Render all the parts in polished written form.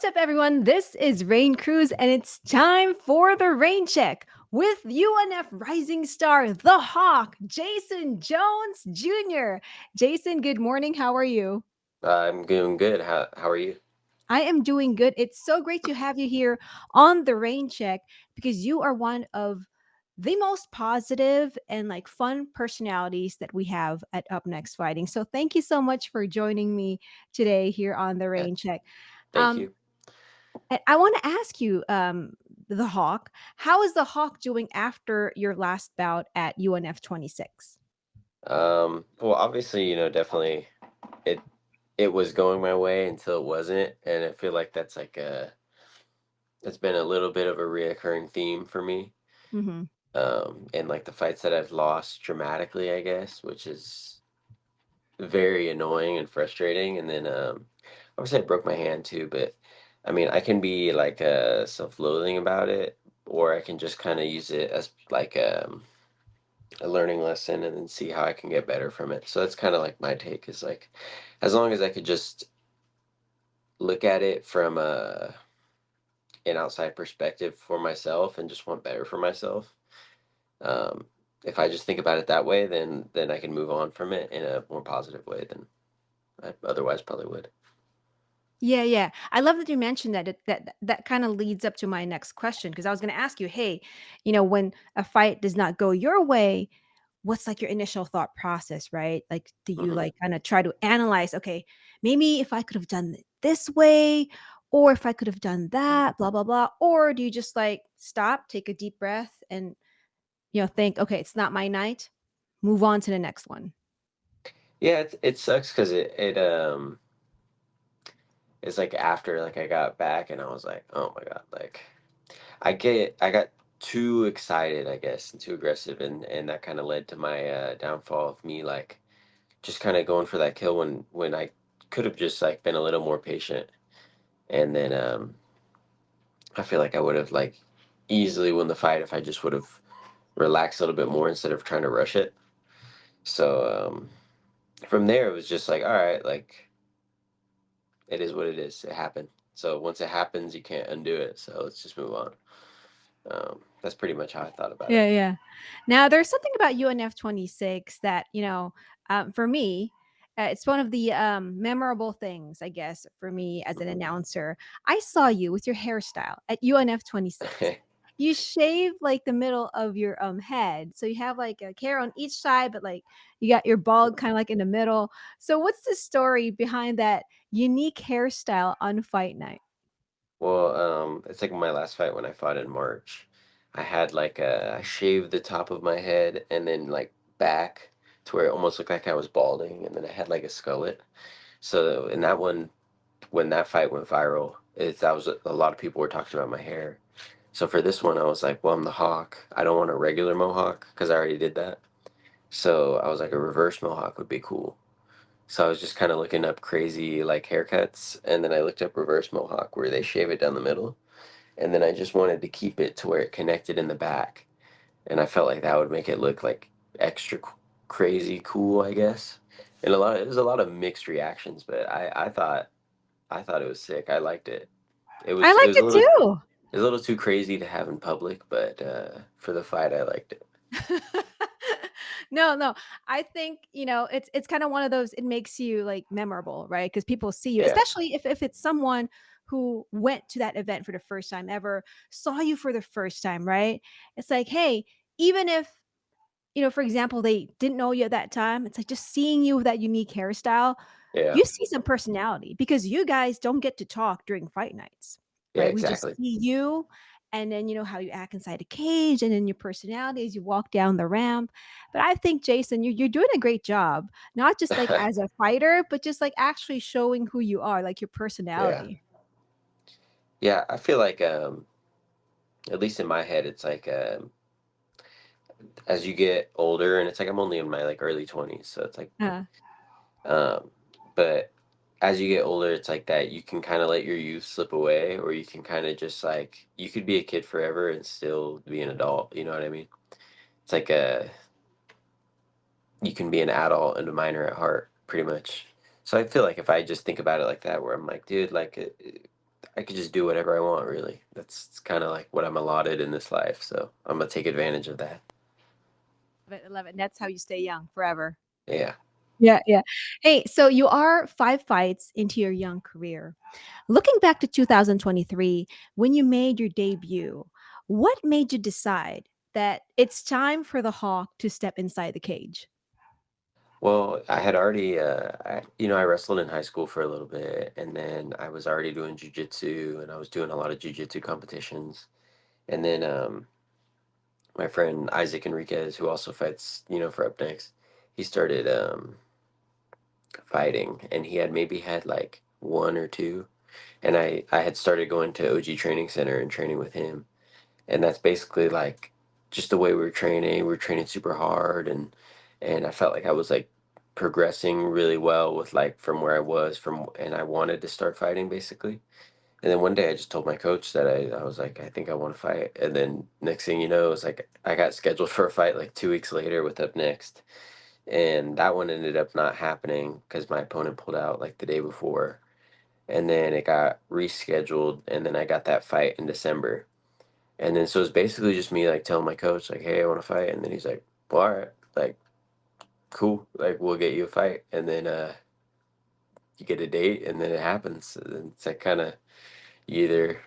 What's up, everyone? This is Raine Cruz, and it's time for the Rain Check with UNF Rising Star, the Hawk, Jason Jones Jr. Jason, good morning. How are you? I'm doing good. How are you? I am doing good. It's so great to have you here on the Rain Check because you are one of the most positive and like fun personalities that we have at Up Next Fighting. So thank you so much for joining me today here on the Yeah, Rain Check. thank Um, you. And I want to ask you, the Hawk, how is the Hawk doing after your last bout at UNF 26? Well, obviously, definitely it it was going my way until it wasn't, and I feel like it's been a little bit of a reoccurring theme for me. Hmm. And like the fights that I've lost dramatically, I guess, which is very annoying and frustrating. And then obviously I broke my hand too, but I mean, I can be like self-loathing about it, or I can just kind of use it as like a learning lesson and then see how I can get better from it. So that's kind of like my take is like, as long as I could just look at it from an outside perspective for myself and just want better for myself. Um, if I just think about it that way, then I can move on from it in a more positive way than I otherwise probably would. Yeah, yeah. I love that you mentioned that. That kind of leads up to my next question because I was going to ask you, hey, when a fight does not go your way, what's like your initial thought process, right? Like, do you Hmm. like kind of try to analyze, okay, maybe if I could have done it this way, or if I could have done that, blah blah blah, or do you just like stop, take a deep breath, and think, okay, it's not my night, move on to the next one. Yeah, it sucks because it's like after like I got back and I was like, oh my God, like I got too excited, I guess, and too aggressive, and that kind of led to my downfall of me like just kind of going for that kill when I could have just like been a little more patient, and then I feel like I would have like easily won the fight if I just would have relaxed a little bit more instead of trying to rush it. So from there, it was just like, all right, like it is what it is. It happened. So once it happens, you can't undo it. So let's just move on. That's pretty much how I thought about it. Yeah, yeah. Now, there's something about UNF 26 that, for me, it's one of the memorable things, I guess, for me as an announcer. I saw you with your hairstyle at UNF 26. You shave like the middle of your head. So you have like a hair on each side, but like you got your bald kind of like in the middle. So what's the story behind that unique hairstyle on fight night? Well, it's like my last fight when I fought in March. I had like I shaved the top of my head and then like back to where it almost looked like I was balding, and then I had like a skullet. So in that one, when that fight went viral, that was a lot of people were talking about my hair. So for this one, I was like, well, I'm the Hawk. I don't want a regular mohawk because I already did that. So I was like, a reverse mohawk would be cool. So I was just kind of looking up crazy like haircuts, and then I looked up reverse mohawk where they shave it down the middle, and then I just wanted to keep it to where it connected in the back, and I felt like that would make it look like extra crazy cool, I guess. And it was a lot of mixed reactions, but I thought it was sick. I liked it. I It liked was a it little too. too crazy to have in public, but for the fight, I liked it. No, no. I think, it's kind of one of those, it makes you like memorable, right? Because people see you, Yeah, especially if it's someone who went to that event for the first time ever, saw you for the first time, right? It's like, hey, even if, for example, they didn't know you at that time, it's like just seeing you with that unique hairstyle, yeah, you see some personality because you guys don't get to talk during fight nights, yeah, right? We just exactly. see you and then how you act inside a cage and then your personality as you walk down the ramp. But I think, Jason, you're doing a great job, not just like as a fighter, but just like actually showing who you are, like your Yeah, personality. yeah. I feel like at least in my head, it's like as you get older, and it's like I'm only in my like early 20s, so it's like uh, um, but as you get older, it's like that you can kind of let your youth slip away, or you can kind of just like you could be a kid forever and still be an adult. You know what I mean? It's like you can be an adult and a minor at heart, pretty much. So I feel like if I just think about it like that, where I'm like, dude, like I could just do whatever I want, really. That's kind of like what I'm allotted in this life, so I'm gonna take advantage of that. Love it, I love it, and that's how you stay young forever. Yeah. Yeah, yeah. Hey, so you are 5 fights into your young career. Looking back to 2023, when you made your debut, what made you decide that it's time for the Hawk to step inside the cage? Well, I had already, I wrestled in high school for a little bit, and then I was already doing jujitsu, and I was doing a lot of jujitsu competitions. And then my friend Isaac Enriquez, who also fights, for Up Next, he started fighting, and he had maybe had like one or two, and I had started going to OG Training Center and training with him, and that's basically like just the way we were training. We were training super hard, and I felt like I was like progressing really well with like from where I was from, and I wanted to start fighting basically. And then one day I just told my coach that I was like, I think I want to fight. And then next thing you know, it's like I got scheduled for a fight like 2 weeks later with Up Next. And that one ended up not happening because my opponent pulled out like the day before. And then it got rescheduled. And then I got that fight in December. And then so it's basically just me like telling my coach, like, hey, I want to fight. And then he's like, well, all right, like, cool. Like, we'll get you a fight. And then you get a date and then it happens. And it's like kind of either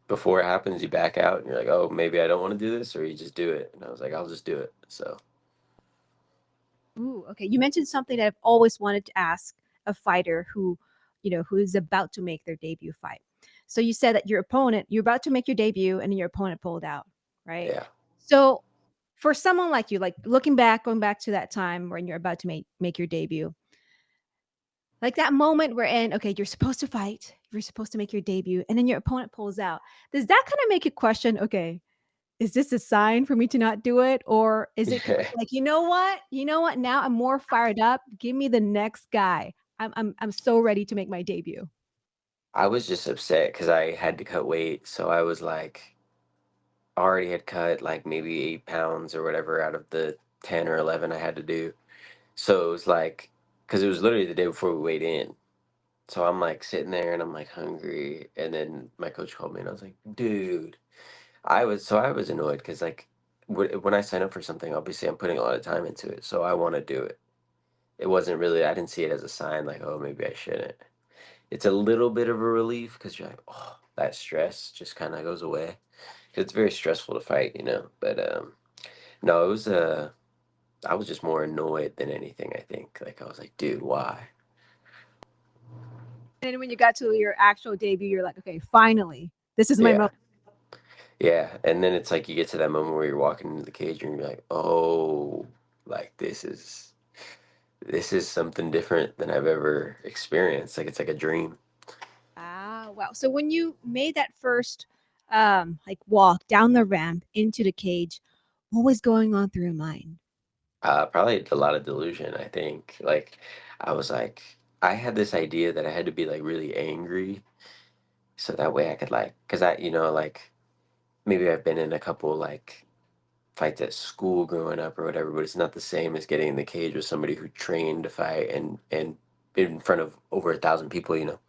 before it happens, you back out and you're like, oh, maybe I don't want to do this, or you just do it. And I was like, I'll just do it. So, Ooh, okay. You mentioned something that I've always wanted to ask a fighter who, who is about to make their debut fight. So you said that you're about to make your debut and then your opponent pulled out, right? yeah. So for someone like you, like looking back, going back to that time when you're about to make your debut, like that moment we're in, okay, you're supposed to fight, you're supposed to make your debut, and then your opponent pulls out. Does that kind of make you question, okay, is this a sign for me to not do it? Or is it kind Yeah. of like, you know what? You know what? Now I'm more fired up. Give me the next guy. I'm so ready to make my debut. I was just upset because I had to cut weight. So I was like, already had cut like maybe 8 pounds or whatever out of the 10 or 11 I had to do. So it was like, because it was literally the day before we weighed in. So I'm like sitting there and I'm like hungry. And then my coach called me and I was like, dude, I was annoyed because like when I sign up for something, obviously I'm putting a lot of time into it. So I want to do it. It wasn't really, I didn't see it as a sign like, oh, maybe I shouldn't. It's a little bit of a relief because you're like, oh, that stress just kind of goes away. 'Cause it's very stressful to fight, you know. But no, it was I was just more annoyed than anything. I think like I was like, dude, why? And then when you got to your actual debut, you're like, okay, finally, this is my Yeah, moment. yeah. And then it's like you get to that moment where you're walking into the cage and you're like, oh, like this is something different than I've ever experienced. Like it's like a dream. Ah, wow. So when you made that first like walk down the ramp into the cage, what was going on through your mind? Probably a lot of delusion, I think. Like, I was like, I had this idea that I had to be like really angry, so that way I could like, cause like maybe I've been in a couple like fights at school growing up or whatever, but it's not the same as getting in the cage with somebody who trained to fight and in front of over 1,000 people, you know.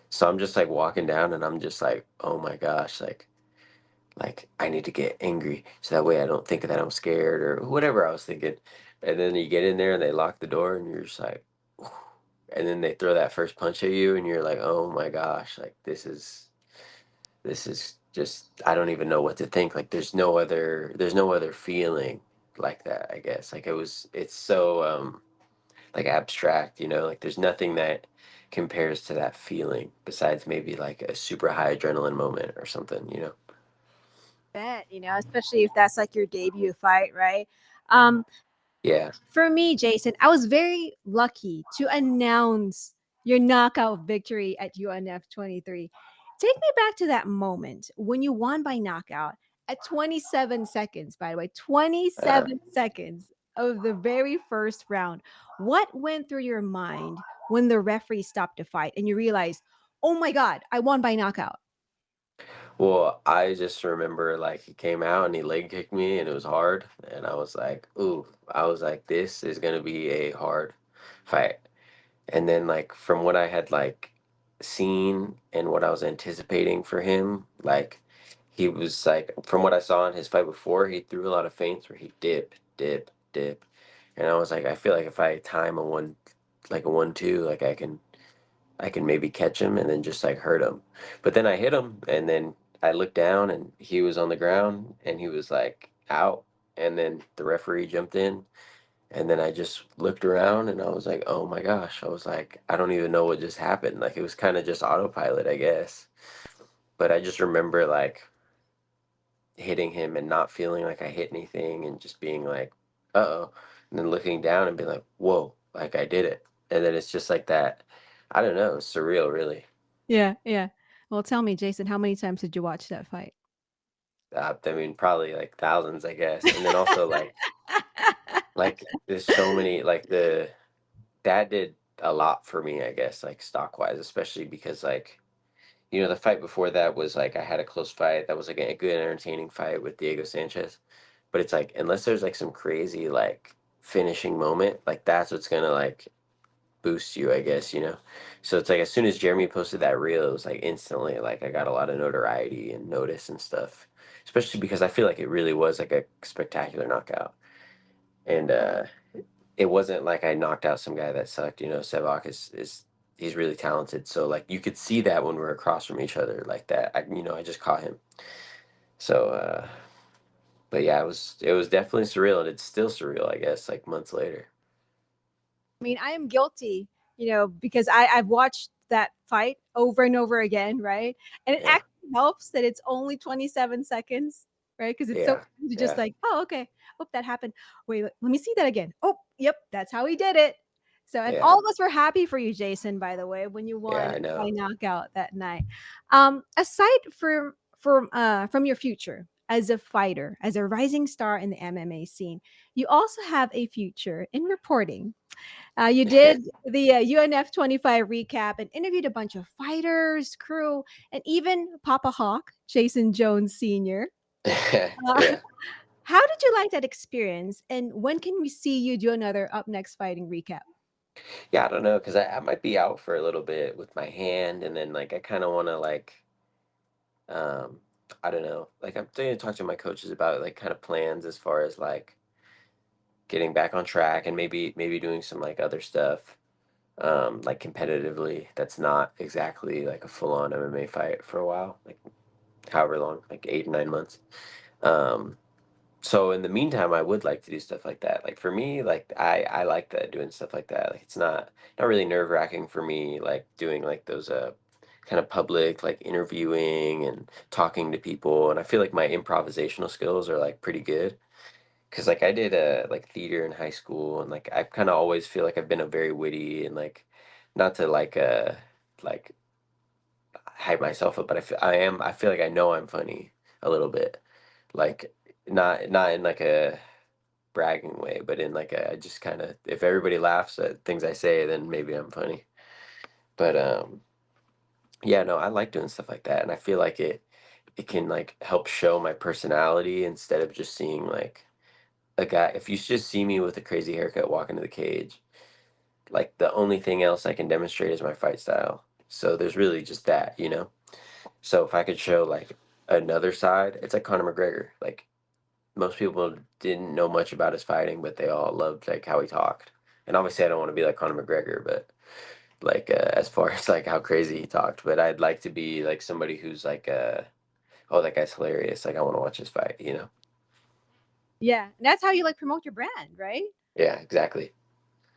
So I'm just like walking down and I'm just like, oh my gosh, like I need to get angry so that way I don't think that I'm scared or whatever I was thinking. And then you get in there and they lock the door and you're just like, and then they throw that first punch at you and you're like, oh my gosh, like this is just I don't even know what to think. Like there's no other feeling like that, I guess. Like it's so like abstract, you know, like there's nothing that compares to that feeling besides maybe like a super high adrenaline moment or something, you know. Bet, especially if that's like your debut fight, right? Um, Yeah. For me, Jason, I was very lucky to announce your knockout victory at UNF 23. Take me back to that moment when you won by knockout at 27 seconds, by the way, Uh, 27 seconds of the very first round. What went through your mind when the referee stopped the fight and you realized, oh my God, I won by knockout? Well, I just remember like he came out and he leg kicked me and it was hard. And I was like, ooh, I was like, this is gonna be a hard fight. And then like from what I had like seen and what I was anticipating for him. Like he was like from what I saw in his fight before, he threw a lot of feints where he dip, dip, dip. And I was like, I feel like if I time a one like a 1-2, like I can maybe catch him and then just like hurt him. But then I hit him and then I looked down and he was on the ground and he was like out, and then the referee jumped in, and then I just looked around and I was like, "Oh my gosh." I was like, "I don't even know what just happened." Like it was kind of just autopilot, I guess. But I just remember like hitting him and not feeling like I hit anything and just being like, "Uh-oh." And then looking down and being like, "Whoa, like I did it." And then it's just like that. I don't know, it's surreal really. Yeah, yeah. Well, tell me, Jason, how many times did you watch that fight? I mean, probably like thousands, I guess. And then also like there's so many like the that did a lot for me, I guess, like stock wise, especially because like the fight before that was like I had a close fight. That was like a good entertaining fight with Diego Sanchez. But it's like unless there's like some crazy like finishing moment, like that's what's gonna like boost you, I guess. So it's like as soon as Jeremy posted that reel, it was like instantly like I got a lot of notoriety and notice and stuff. Especially because I feel like it really was like a spectacular knockout. And it wasn't like I knocked out some guy that sucked. Sevak is he's really talented. So like you could see that when we're across from each other like that. I just caught him. So but yeah, it was definitely surreal, and it's still surreal, I guess, like months later. I mean, I am guilty, because I've watched that fight over and over again, right? And it Yeah. actually helps that it's only 27 seconds, right? Because it's so Yeah. easy to just Yeah. like, oh, okay. Oh, that happened. Wait, let me see that again. Oh, yep, that's how he did it. So, and Yeah. all of us were happy for you, Jason, by the way, when you Yeah, won I by know. knockout that night. Aside from your future as a fighter, as a rising star in the MMA scene, you also have a future in reporting. You did the UNF 25 recap and interviewed a bunch of fighters, crew, and even Papa Hawk, Jason Jones Sr. Uh, Yeah. how did you like that experience? And when can we see you do another Up Next Fighting recap? Yeah, I don't know, because I might be out for a little bit with my hand, and then like I kind of want to like um I don't know, like I'm thinking to talk to my coaches about like kind of plans as far as like getting back on track and maybe doing some like other stuff like competitively that's not exactly like a full-on MMA fight for a while, like however long, like 8 or 9 months. um so in the meantime I would like to do stuff like that. Like for me, like I like that, doing stuff like that. Like it's not really nerve-wracking for me, like doing like those kind of public like interviewing and talking to people, and I feel like my improvisational skills are like pretty good. Cause like I did like theater in high school, and like I kind of always feel like I've been a very witty and like not to like hype myself up, but I feel like I know I'm funny a little bit, like not in like a bragging way, but in like a I just kind of, if everybody laughs at things I say, then maybe I'm funny. But yeah, no, I like doing stuff like that, and I feel like it can like help show my personality instead of just seeing like a guy. If you just see me with a crazy haircut walk into the cage, like the only thing else I can demonstrate is my fight style. So there's really just that. So if I could show like another side, it's like Conor McGregor. Like most people didn't know much about his fighting, but they all loved like how he talked. And obviously, I don't want to be like Conor McGregor, but like as far as like how crazy he talked, but I'd like to be like somebody who's like, oh, that guy's hilarious. Like I want to watch his fight. Yeah, and that's how you like promote your brand, right? Yeah, exactly.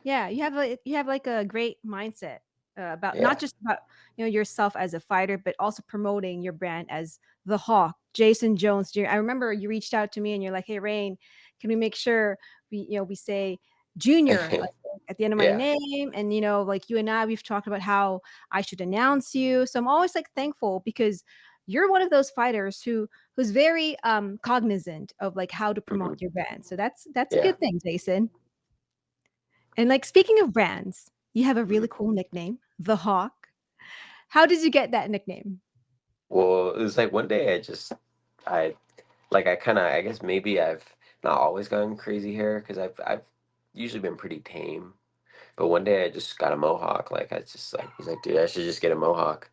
Yeah, you have like a great mindset about not Yeah. just about yourself as a fighter, but also promoting your brand as the Hawk, Jason Jones Jr. I remember you reached out to me and you're like, "Hey, Rain, can we make sure we say Junior like, at the end of my Yeah. name?" And like you and we've talked about how I should announce you. So I'm always like thankful because you're one of those fighters who's very cognizant of like how to promote Hmm. your brand. So that's a Yeah. good thing, Jason. And like speaking of brands, you have a really Mhm. cool nickname, The Hawk. How did you get that nickname? Well, it was like one day I like I kind of, I guess maybe I've not always gotten crazy hair because I've usually been pretty tame. But one day I just got a mohawk. Like I just like he's like, dude, I should just get a mohawk.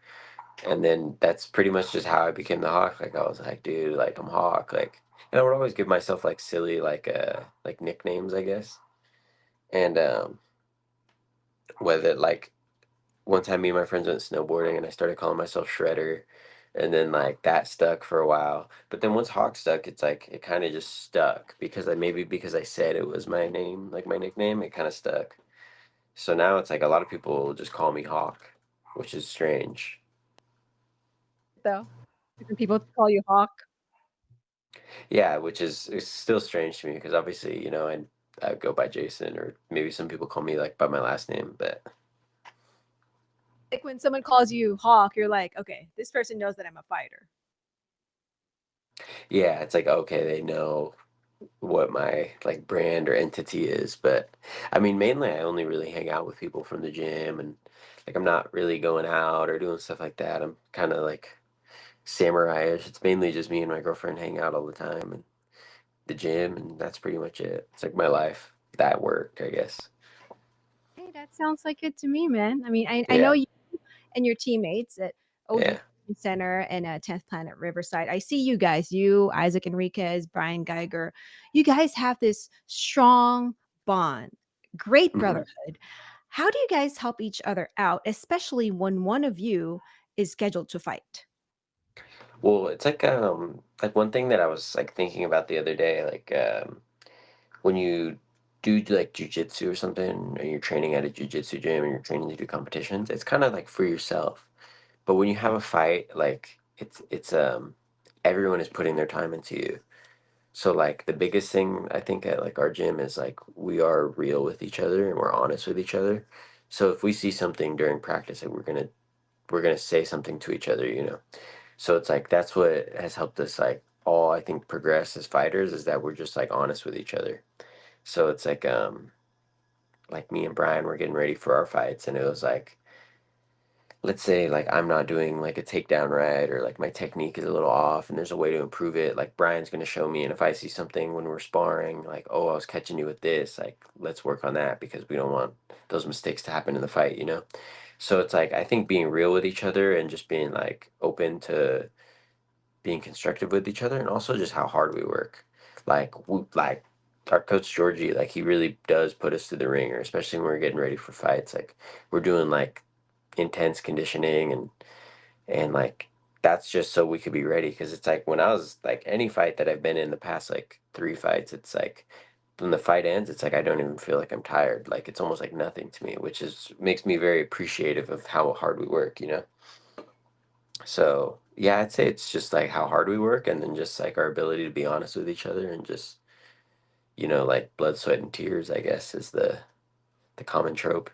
And then that's pretty much just how I became the hawk. Like I was like, dude, like I'm hawk. Like and I would always give myself like silly like nicknames, I guess. And whether like one time me and my friends went snowboarding and I started calling myself Shredder. And then like that stuck for a while. But then once Hawk stuck, it's like it kind of just stuck because I maybe because I said it was my name, like my nickname, it kind of stuck. So now it's like a lot of people just call me Hawk, which is strange. Though different people call you Hawk. Yeah, which is it's still strange to me because obviously, I go by Jason or maybe some people call me like by my last name, but Like when someone calls you Hawk, you're like, okay, this person knows that I'm a fighter. yeah, it's like okay, they know what my like brand or entity is, but I mean mainly I only really hang out with people from the gym and like I'm not really going out or doing stuff like that. I'm kind of like samurai-ish. It's mainly just me and my girlfriend hang out all the time and the gym and that's pretty much it. It's like my life, that work, I guess. Hey, that sounds like it to me, man. I mean, I know Yeah. you and your teammates at OU Yeah. Center and 10th Planet Riverside. I see you guys, you, Isaac Enriquez, Brian Geiger. You guys have this strong bond, great Mhm. brotherhood. How do you guys help each other out, especially when one of you is scheduled to fight? Well, it's like one thing that I was like thinking about the other day, like when you do like jujitsu or something, and you're training at a jujitsu gym and you're training to do competitions, it's kind of like for yourself. But when you have a fight, like it's everyone is putting their time into you. So like the biggest thing I think at like our gym is like we are real with each other and we're honest with each other. So if we see something during practice, like we're gonna say something to each other, you know. So it's like that's what has helped us like all I think progress as fighters is that we're just like honest with each other. So it's like me and Brian were getting ready for our fights and it was like let's say like I'm not doing like a takedown right or like my technique is a little off and there's a way to improve it, like Brian's gonna show me and if I see something when we're sparring, like, oh, I was catching you with this, like let's work on that because we don't want those mistakes to happen in the fight, you know? So it's like I think being real with each other and just being like open to being constructive with each other and also just how hard we work. Like our coach Georgie, like he really does put us through the ringer, especially when we're getting ready for fights. Like we're doing like intense conditioning and like that's just so we could be ready because it's like when I was like any fight that I've been in the past like 3 fights, it's like when the fight ends, it's like I don't even feel like I'm tired. Like it's almost like nothing to me, which is makes me very appreciative of how hard we work, you know? So, yeah, I'd say it's just like how hard we work and then just like our ability to be honest with each other and just, like blood, sweat, and tears, I guess, is the common trope.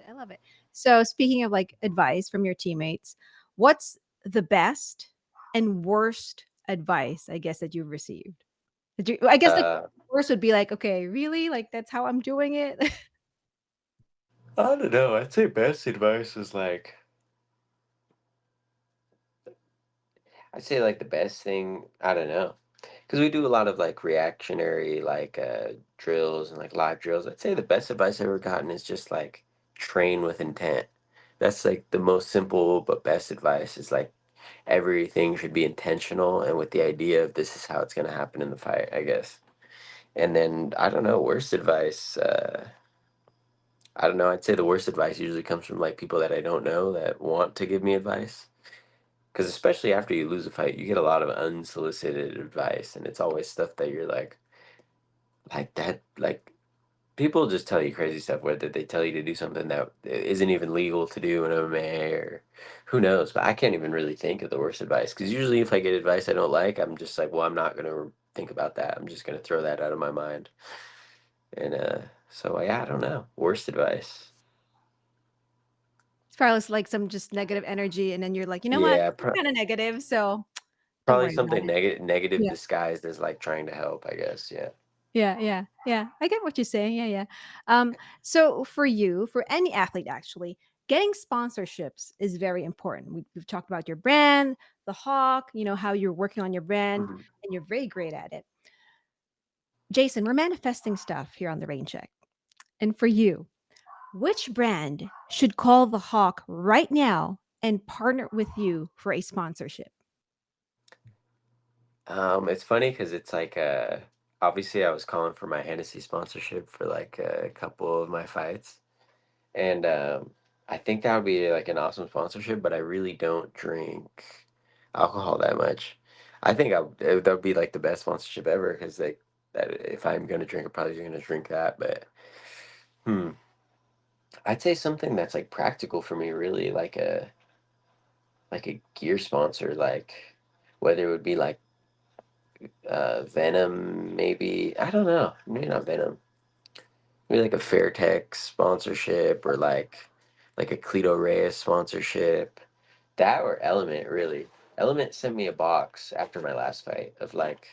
I love it. So, speaking of like advice from your teammates, what's the best and worst advice, I guess, that you've received? I guess like Uh, worst would be like, okay, really? Like that's how I'm doing it? I don't know. I'd say best advice is like I'd say like the best thing, I don't know. Because we do a lot of like reactionary like drills and like live drills. I'd say the best advice I've ever gotten is just like train with intent. That's like the most simple but best advice is like everything should be intentional and with the idea of this is how it's going to happen in the fight, I guess. And then I don't know, worst advice. I don't know. I'd say the worst advice usually comes from like people that I don't know that want to give me advice. Because especially after you lose a fight, you get a lot of unsolicited advice, and it's always stuff that you're like that, like people just tell you crazy stuff. Whether they tell you to do something that isn't even legal to do in MMA, or who knows. But I can't even really think of the worst advice because usually if I get advice I don't like, I'm just like, well, I'm not gonna think about that. I'm just gonna throw that out of my mind. And so yeah, I don't know. Worst advice. As far as like some just negative energy, and then you're like, you know what? Yeah, It's kind of negative, so don't probably worry about something it. negative Yeah. disguised as like trying to help. I guess. Yeah. Yeah, yeah, yeah. I get what you're saying. Yeah, yeah. So for you, for any athlete actually, getting sponsorships is very important. We've talked about your brand, the Hawk, how you're working on your brand, Mhm. and you're very great at it. Jason, we're manifesting stuff here on the Rain Check. And for you, which brand should call the hawk right now and partner with you for a sponsorship? It's funny because it's like obviously I was calling for my Hennessy sponsorship for like a couple of my fights, and I think that would be like an awesome sponsorship. But I really don't drink alcohol that much. I think that would be like the best sponsorship ever because like that if I'm gonna drink, I'm probably gonna drink that. But hmm, I'd say something that's like practical for me, really, like a gear sponsor, like whether it would be like Venom, maybe. I don't know. Maybe not Venom. Maybe like a Fairtex sponsorship or like a Clito Reyes sponsorship. That or Element, really. Element sent me a box after my last fight of like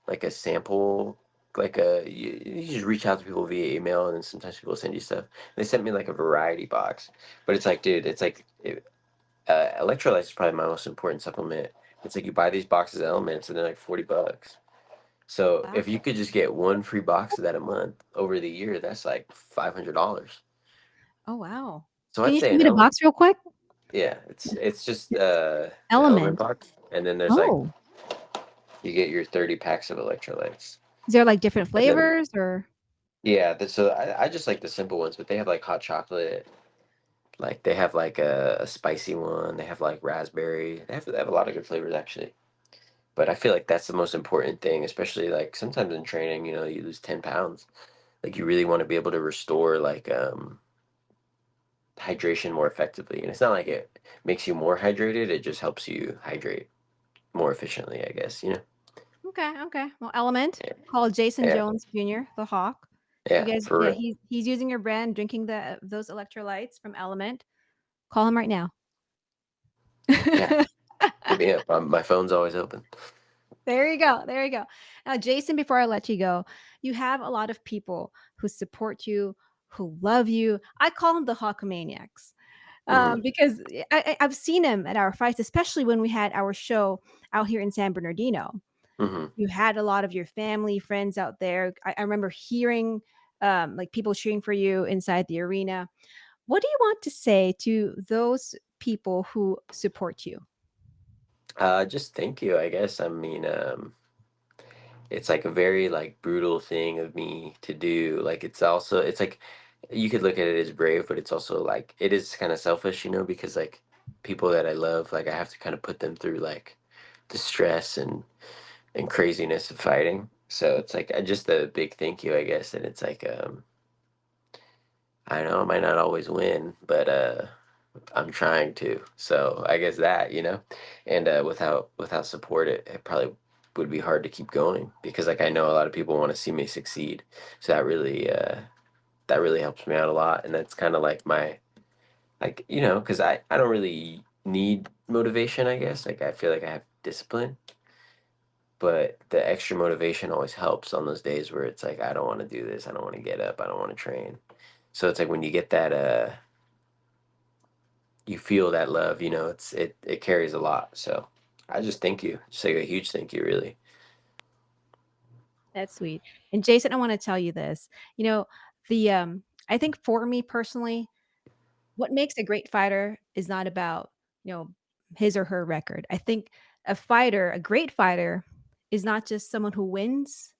a sample, like you just reach out to people via email and then sometimes people send you stuff. They sent me like a variety box, but it's like, dude, it's like electrolytes is probably my most important supplement. It's like you buy these boxes of elements and they're like $40. So Wow. if you could just get one free box of that a month over the year, that's like $500. Oh, wow. So Can I'd you say show an me the element. box real quick? Yeah, it's just the element Element. box, and then there's like Oh, you get your 30 packs of electrolytes, is there like different and then flavors or? yeah, so I just like the simple ones, but they have like hot chocolate, like they have like a spicy one, they have like raspberry, they have a lot of good flavors actually. But I feel like that's the most important thing, especially like sometimes in training, you lose 10 pounds. Like you really want to be able to restore like hydration more effectively. And it's not like it makes you more hydrated, it just helps you hydrate more efficiently, I guess. Okay, okay. Well, Element, Yeah, call Jason yeah, Jones Jr., the Hawk. You yeah, guys, for yeah, real. he's using your brand, drinking those electrolytes from Element. Call him right now. Yeah, hit me up. My phone's always open. There you go. There you go. Now, Jason, before I let you go, you have a lot of people who support you, who love you. I call them the Hawkamaniacs Hmm. because I've seen them at our fights, especially when we had our show out here in San Bernardino. Hmm. You had a lot of your family, friends out there. I remember hearing like people cheering for you inside the arena. What do you want to say to those people who support you? Just thank you, I guess. I mean, it's like a very like brutal thing of me to do. Like it's like you could look at it as brave, but it's also like it is kind of selfish, because like people that I love, like I have to kind of put them through like the stress and craziness of fighting. So it's like just a big thank you, I guess. And it's like I know I might not always win, but I'm trying to. So I guess that. And without support, it probably would be hard to keep going because like I know a lot of people want to see me succeed. So that really helps me out a lot. And that's kind of like my like because I don't really need motivation. I guess like I feel like I have discipline, but the extra motivation always helps on those days where it's like I don't want to do this, I don't want to get up, I don't want to train. So it's like when you get that you feel that love, it carries a lot. So I just thank you. Just like a huge thank you, really. That's sweet. And Jason, I want to tell you this. You know, the I think for me personally, what makes a great fighter is not about, you know, his or her record. I think a great fighter is not just someone who wins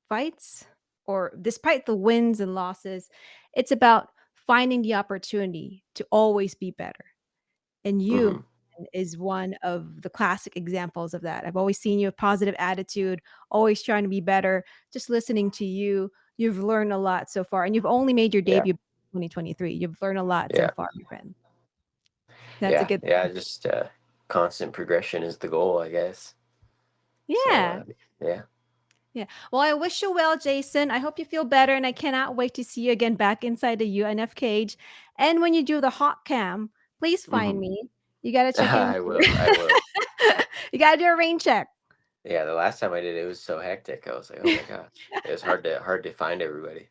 fights or despite the wins and losses, it's about finding the opportunity to always be better. And you Hmm. is one of the classic examples of that. I've always seen you have positive attitude, always trying to be better. Just listening to you, you've learned a lot so far, and you've only made your Yeah, debut 2023. You've learned a lot so yeah, far, my friend. That's a yeah, good yeah. thing. Just constant progression is the goal, I guess. So Yeah. yeah. Yeah. Well, I wish you well, Jason. I hope you feel better, and I cannot wait to see you again back inside the UNF cage. And when you do the hot cam, please find Hmm. me. You got to check in. I will. I will. You got to do a rain check. Yeah, the last time I did it, it was so hectic. I was like, oh my gosh, it was hard to find everybody.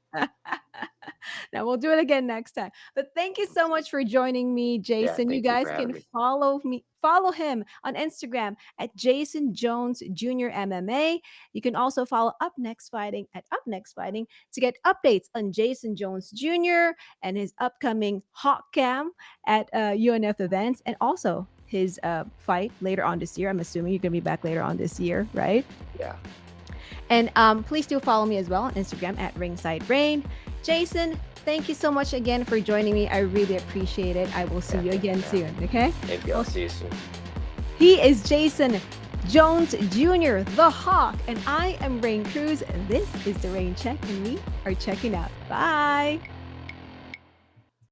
Now we'll do it again next time. But thank you so much for joining me, Yeah, Jason. You thank you guys for can having me. follow me follow him on Instagram at Jason Jones Jr. MMA. You can also follow Up Next Fighting at Up Next Fighting to get updates on Jason Jones Jr. and his upcoming Hawk Cam at UNF events, and also his fight later on this year. I'm assuming you're going to be back later on this year, right? Yeah. And please do follow me as well on Instagram at Ringside Raine. Jason, thank you so much again for joining me. I really appreciate it. I will see Yeah. you Thank you. again Yeah. soon. Okay. Thank you. I'll Well, see you soon. he is Jason Jones Jr., the Hawk, and I am Raine Cruz. And this is the Rain Check, and we are checking out. Bye.